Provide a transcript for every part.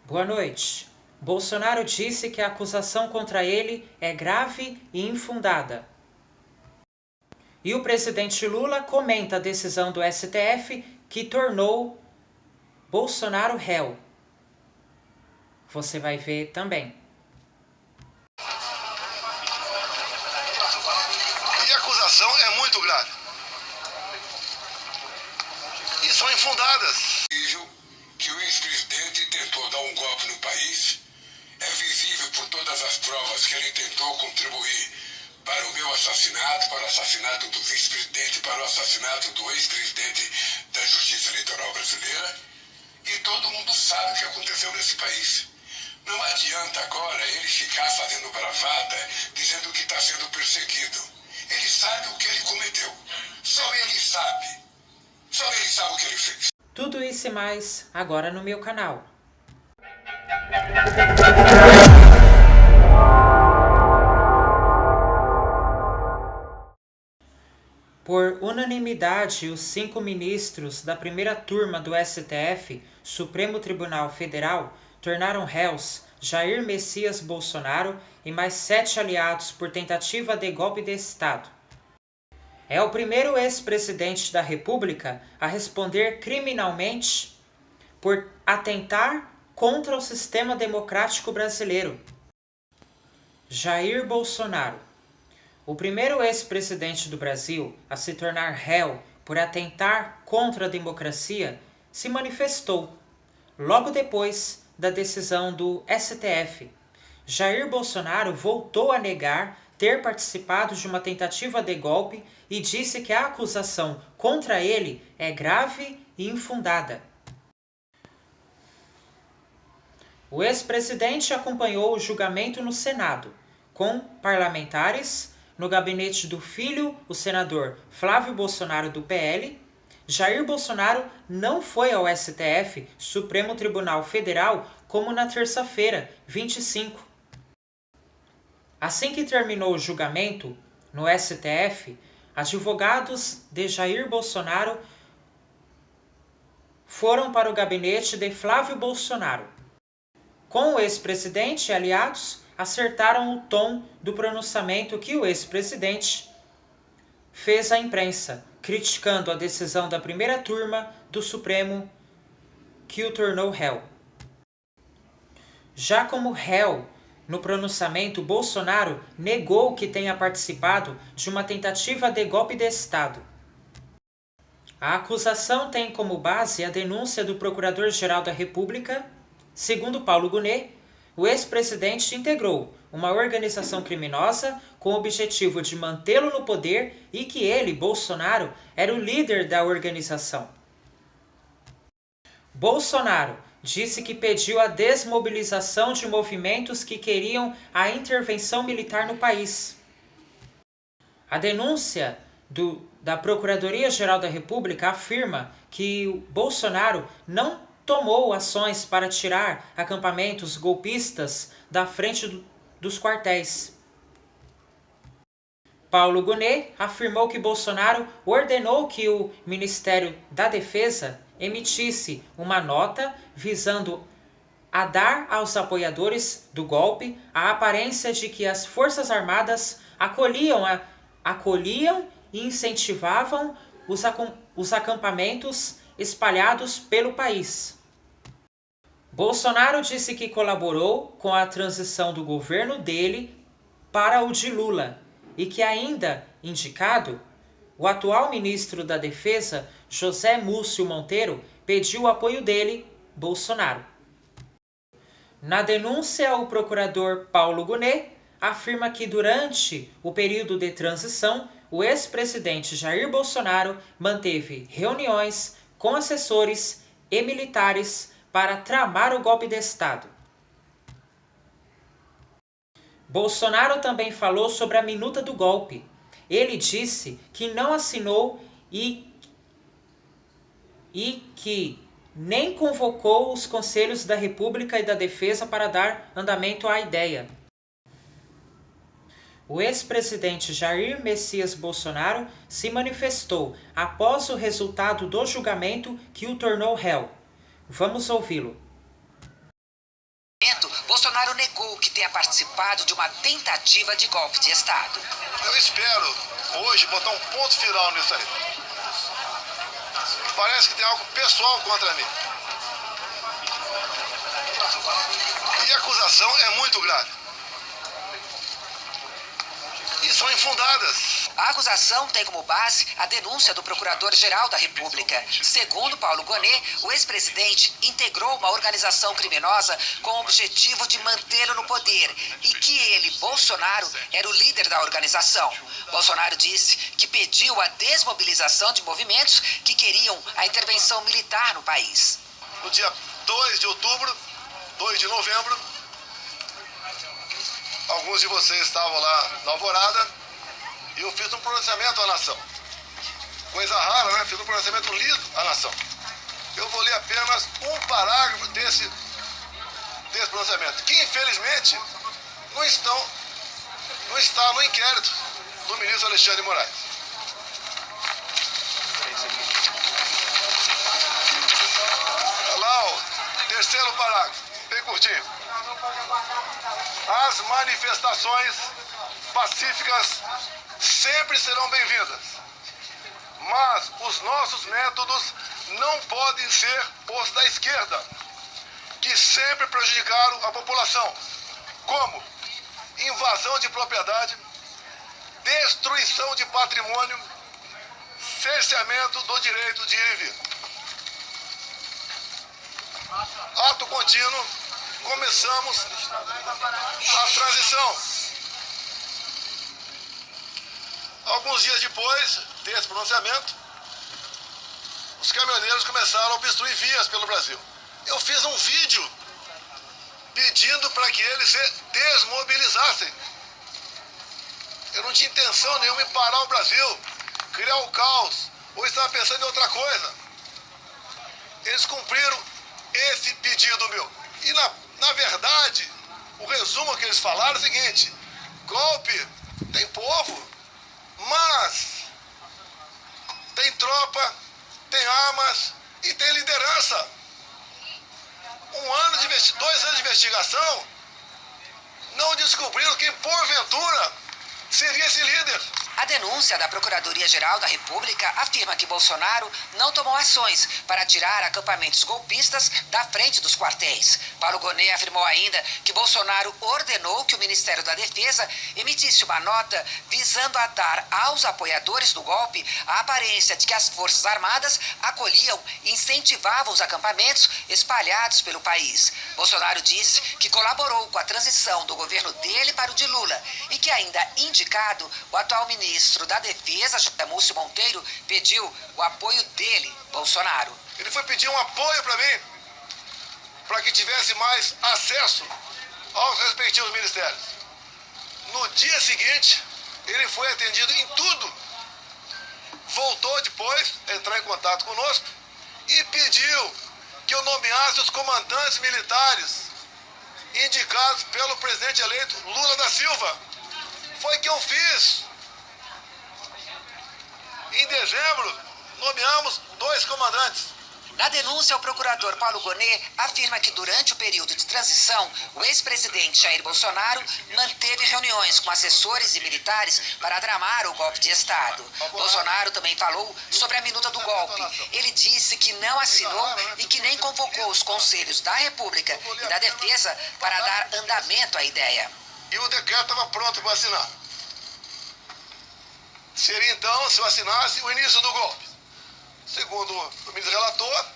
Boa noite. Bolsonaro disse que a acusação contra ele é grave e infundada. E o presidente Lula comenta a decisão do STF que tornou Bolsonaro réu. Você vai ver também. E a acusação é muito grave. E são infundadas. Que o ex-presidente tentou dar um golpe no país. É visível por todas as provas que ele tentou contribuir para o meu assassinato, para o assassinato do vice-presidente, para o assassinato do ex-presidente da Justiça Eleitoral Brasileira. E todo mundo sabe o que aconteceu nesse país. Não adianta agora ele ficar fazendo bravata, dizendo que está sendo perseguido. Ele sabe o que ele cometeu. Só ele sabe. Só ele sabe o que ele fez. Tudo isso e mais agora no meu canal. Por unanimidade, os 5 ministros da primeira turma do STF, Supremo Tribunal Federal, tornaram réus Jair Messias Bolsonaro e mais 7 aliados por tentativa de golpe de Estado. É o primeiro ex-presidente da República a responder criminalmente por atentar contra o sistema democrático brasileiro. Jair Bolsonaro, o primeiro ex-presidente do Brasil a se tornar réu por atentar contra a democracia, se manifestou logo depois da decisão do STF. Jair Bolsonaro voltou a negar ter participado de uma tentativa de golpe e disse que a acusação contra ele é grave e infundada. O ex-presidente acompanhou o julgamento no Senado, com parlamentares, no gabinete do filho, o senador Flávio Bolsonaro, do PL. Jair Bolsonaro não foi ao STF, Supremo Tribunal Federal, como na terça-feira, 25. Assim que terminou o julgamento, no STF, advogados de Jair Bolsonaro foram para o gabinete de Flávio Bolsonaro. Com o ex-presidente e aliados, acertaram o tom do pronunciamento que o ex-presidente fez à imprensa, criticando a decisão da primeira turma do Supremo que o tornou réu. Já como réu, no pronunciamento, Bolsonaro negou que tenha participado de uma tentativa de golpe de Estado. A acusação tem como base a denúncia do Procurador-Geral da República. Segundo Paulo Gonet, o ex-presidente integrou uma organização criminosa com o objetivo de mantê-lo no poder e que ele, Bolsonaro, era o líder da organização. Bolsonaro disse que pediu a desmobilização de movimentos que queriam a intervenção militar no país. A denúncia da Procuradoria-Geral da República afirma que o Bolsonaro não tomou ações para tirar acampamentos golpistas da frente dos quartéis. Paulo Gonet afirmou que Bolsonaro ordenou que o Ministério da Defesa emitisse uma nota visando a dar aos apoiadores do golpe a aparência de que as Forças Armadas acolhiam e incentivavam os acampamentos espalhados pelo país. Bolsonaro disse que colaborou com a transição do governo dele para o de Lula e que, ainda indicado, o atual ministro da Defesa, José Múcio Monteiro, pediu o apoio dele, Bolsonaro. Na denúncia, o procurador Paulo Gonet afirma que durante o período de transição, o ex-presidente Jair Bolsonaro manteve reuniões com assessores e militares para tramar o golpe de Estado. Bolsonaro também falou sobre a minuta do golpe. Ele disse que não assinou e que nem convocou os Conselhos da República e da Defesa para dar andamento à ideia. O ex-presidente Jair Messias Bolsonaro se manifestou após o resultado do julgamento que o tornou réu. Vamos ouvi-lo. Bolsonaro negou que tenha participado de uma tentativa de golpe de Estado. Eu espero hoje botar um ponto final nisso aí. Parece que tem algo pessoal contra mim. E a acusação é muito grave. E são infundadas. A acusação tem como base a denúncia do Procurador-Geral da República. Segundo Paulo Gonet, o ex-presidente integrou uma organização criminosa com o objetivo de mantê-lo no poder e que ele, Bolsonaro, era o líder da organização. Bolsonaro disse que pediu a desmobilização de movimentos que queriam a intervenção militar no país. No dia 2 de outubro, 2 de novembro, alguns de vocês estavam lá na Alvorada, e eu fiz um pronunciamento à nação. Coisa rara, né? Fiz um pronunciamento lido à nação. Eu vou ler apenas um parágrafo desse pronunciamento, que infelizmente não está no inquérito do ministro Alexandre de Moraes. Lá, o terceiro parágrafo, bem curtinho. As manifestações pacíficas sempre serão bem-vindas, mas os nossos métodos não podem ser os da esquerda, que sempre prejudicaram a população, como invasão de propriedade, destruição de patrimônio, cerceamento do direito de ir e vir. Ato contínuo, começamos a transição. Alguns dias depois desse pronunciamento, os caminhoneiros começaram a obstruir vias pelo Brasil. Eu fiz um vídeo pedindo para que eles se desmobilizassem. Eu não tinha intenção nenhuma em parar o Brasil, criar o caos, ou estava pensando em outra coisa. Eles cumpriram esse pedido meu. E na verdade, o resumo que eles falaram é o seguinte: golpe tem povo, mas tem tropa, tem armas e tem liderança. 2 anos de investigação não descobriram quem porventura seria esse líder. A denúncia da Procuradoria-Geral da República afirma que Bolsonaro não tomou ações para tirar acampamentos golpistas da frente dos quartéis. Paulo Gonet afirmou ainda que Bolsonaro ordenou que o Ministério da Defesa emitisse uma nota visando a dar aos apoiadores do golpe a aparência de que as Forças Armadas acolhiam e incentivavam os acampamentos espalhados pelo país. Bolsonaro disse que colaborou com a transição do governo dele para o de Lula e que, ainda indicado, o atual ministro da Defesa, José Múcio Monteiro, pediu o apoio dele, Bolsonaro. Ele foi pedir um apoio para mim, para que tivesse mais acesso aos respectivos ministérios. No dia seguinte, ele foi atendido em tudo. Voltou depois a entrar em contato conosco e pediu que eu nomeasse os comandantes militares indicados pelo presidente eleito Lula da Silva. Foi que eu fiz. Em dezembro, nomeamos 2 comandantes. Na denúncia, o procurador Paulo Gonet afirma que durante o período de transição, o ex-presidente Jair Bolsonaro manteve reuniões com assessores e militares para tramar o golpe de Estado. Bolsonaro também falou sobre a minuta do golpe. Ele disse que não assinou e que nem convocou os conselhos da República e da Defesa para dar andamento à ideia. E o decreto estava pronto para assinar. Seria então, se eu assinasse, o início do golpe. Segundo o ministro relator,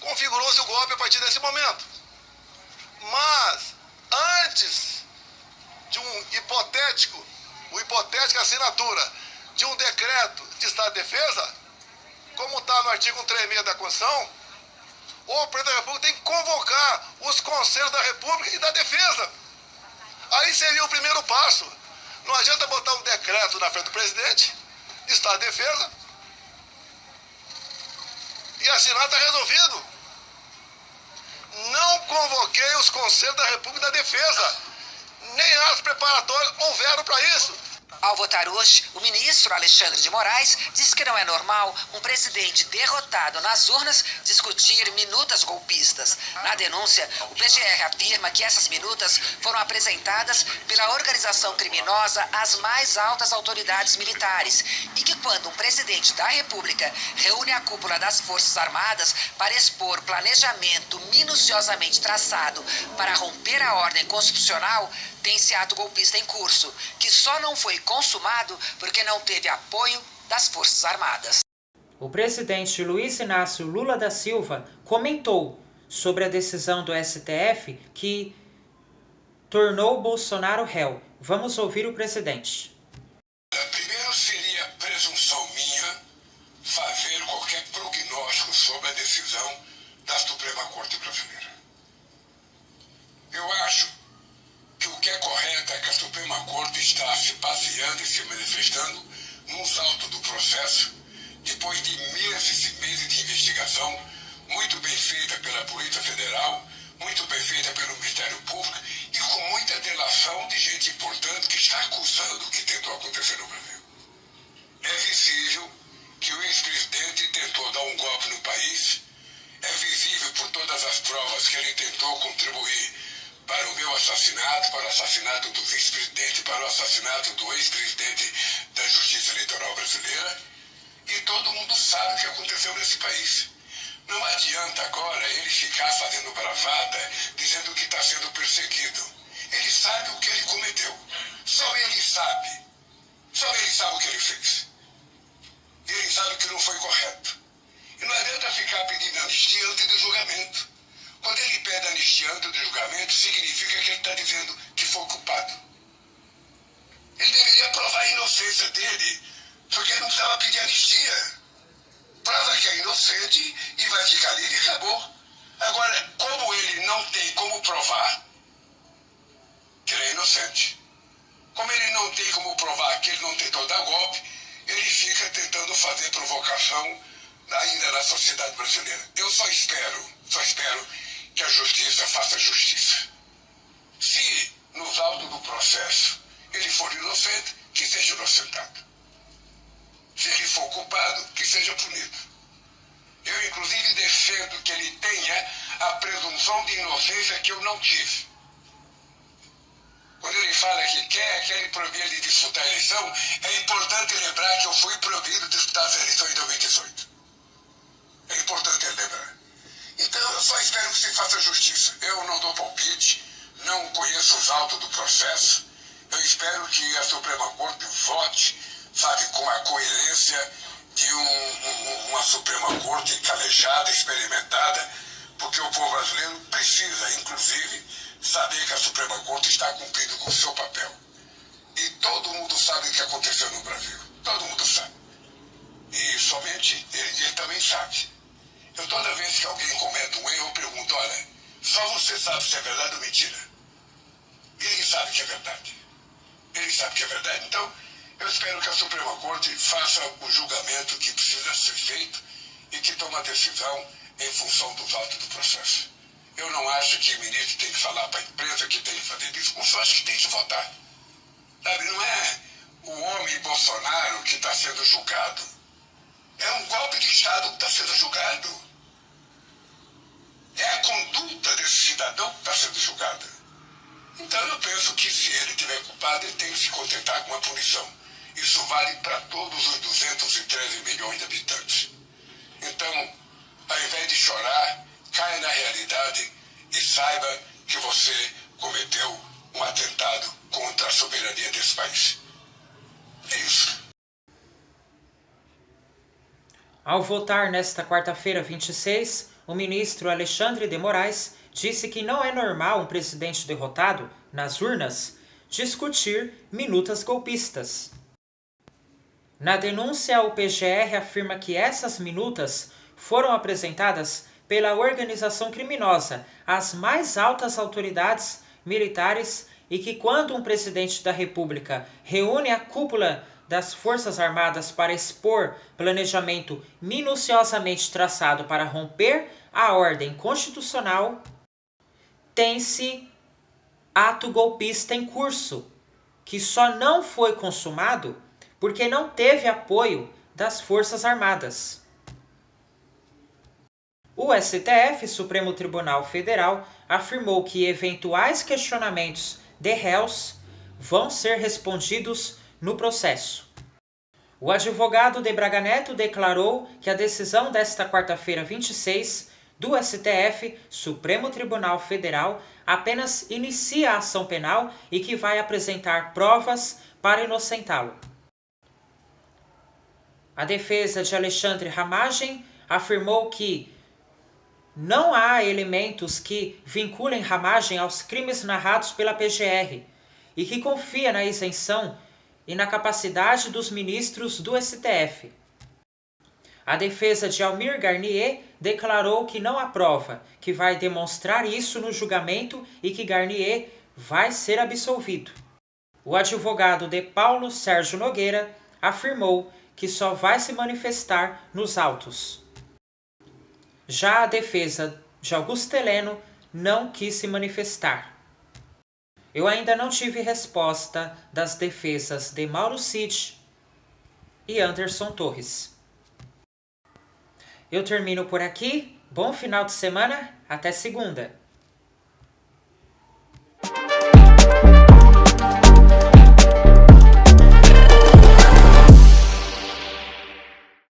configurou-se o golpe a partir desse momento. Mas, antes de hipotética assinatura de um decreto de Estado de Defesa, como está no artigo 136 da Constituição, o presidente da República tem que convocar os conselhos da República e da Defesa. Aí seria o primeiro passo. Não adianta botar um decreto na frente do presidente de Estado de Defesa e assinar, está resolvido. Não convoquei os conselhos da República e da Defesa. Nem as preparatórias houveram para isso. Ao votar hoje, o ministro Alexandre de Moraes disse que não é normal um presidente derrotado nas urnas discutir minutas golpistas. Na denúncia, o PGR afirma que essas minutas foram apresentadas pela organização criminosa às mais altas autoridades militares e que quando um presidente da República reúne a cúpula das Forças Armadas para expor planejamento minuciosamente traçado para romper a ordem constitucional, tem esse ato golpista em curso, que só não foi consumado porque não teve apoio das Forças Armadas. O presidente Luiz Inácio Lula da Silva comentou sobre a decisão do STF que tornou Bolsonaro réu. Vamos ouvir o presidente. Primeiro seria presunção minha fazer qualquer prognóstico sobre a decisão da Suprema Corte Brasileira. Eu acho que o que é correto é que a Suprema Corte está se baseando e se manifestando nos autos do processo, depois de meses e meses de investigação, muito bem feita pela Polícia Federal, muito bem feita pelo Ministério Público e com muita delação de gente importante que está acusando o que tentou acontecer no Brasil. É visível que o ex-presidente tentou dar um golpe no país, é visível por todas as provas que ele tentou contribuir para o meu assassinato, para o assassinato do vice-presidente, para o assassinato do ex-presidente da Justiça Eleitoral Brasileira. E todo mundo sabe o que aconteceu nesse país. Não adianta agora ele ficar fazendo bravata, dizendo que está sendo perseguido. Ele sabe o que ele cometeu. Só ele sabe. Só ele sabe o que ele fez. E ele sabe que não foi correto. E não adianta ficar pedindo anistia antes do julgamento. Quando ele pede anistia antes do julgamento, significa que ele está dizendo que foi culpado. Ele deveria provar a inocência dele, porque ele não precisava pedir anistia. Prova que é inocente e vai ficar livre e acabou. Agora, como ele não tem como provar que ele é inocente, como ele não tem como provar que ele não tentou dar golpe, ele fica tentando fazer provocação ainda na sociedade brasileira. Eu só espero que a justiça faça justiça. Se nos autos do processo ele for inocente, que seja inocentado. Se ele for culpado, que seja punido. Eu, inclusive, defendo que ele tenha a presunção de inocência que eu não tive. Quando ele fala que quer ele proibir ele de disputar a eleição, é importante lembrar que eu fui proibido de disputar as eleições em 2018. É importante ele lembrar. Então, eu só espero que se faça justiça. Eu não dou palpite, não conheço os autos do processo. Eu espero que a Suprema Corte vote, sabe, com a coerência de uma Suprema Corte calejada, experimentada, porque o povo brasileiro precisa, inclusive, saber que a Suprema Corte está cumprindo com o seu papel. E todo mundo sabe o que aconteceu no Brasil. Todo mundo sabe. E somente ele também sabe. Eu, toda vez que alguém comete um erro, eu pergunto, olha, só você sabe se é verdade ou mentira. E ele sabe que é verdade. Ele sabe que é verdade, então eu espero que a Suprema Corte faça o julgamento que precisa ser feito e que tome a decisão em função dos autos do processo. Eu não acho que o ministro tem que falar para a imprensa que tem que fazer discurso, eu acho que tem que votar. Sabe, não é o homem Bolsonaro que está sendo julgado. É um golpe de Estado que está sendo julgado. É a conduta desse cidadão que está sendo julgada. Então eu penso que se ele tiver culpado, ele tem que se contentar com a punição. Isso vale para todos os 213 milhões de habitantes. Então, ao invés de chorar, caia na realidade e saiba que você cometeu um atentado contra a soberania desse país. É isso. Ao votar nesta quarta-feira, 26, o ministro Alexandre de Moraes disse que não é normal um presidente derrotado, nas urnas, discutir minutas golpistas. Na denúncia, o PGR afirma que essas minutas foram apresentadas pela organização criminosa às mais altas autoridades militares e que quando um presidente da República reúne a cúpula das Forças Armadas para expor planejamento minuciosamente traçado para romper a ordem constitucional, tem-se ato golpista em curso. que só não foi consumado porque não teve apoio das Forças Armadas. O STF, Supremo Tribunal Federal, afirmou que eventuais questionamentos de réus vão ser respondidos no processo. O advogado de Braga Neto declarou que a decisão desta quarta-feira 26 do STF, Supremo Tribunal Federal, apenas inicia a ação penal e que vai apresentar provas para inocentá-lo. A defesa de Alexandre Ramagem afirmou que não há elementos que vinculem Ramagem aos crimes narrados pela PGR e que confia na isenção e na capacidade dos ministros do STF. A defesa de Almir Garnier declarou que não há prova, que vai demonstrar isso no julgamento e que Garnier vai ser absolvido. O advogado de Paulo Sérgio Nogueira afirmou que só vai se manifestar nos autos. Já a defesa de Augusto Heleno não quis se manifestar. Eu ainda não tive resposta das defesas de Mauro Cid e Anderson Torres. Eu termino por aqui. Bom final de semana. Até segunda.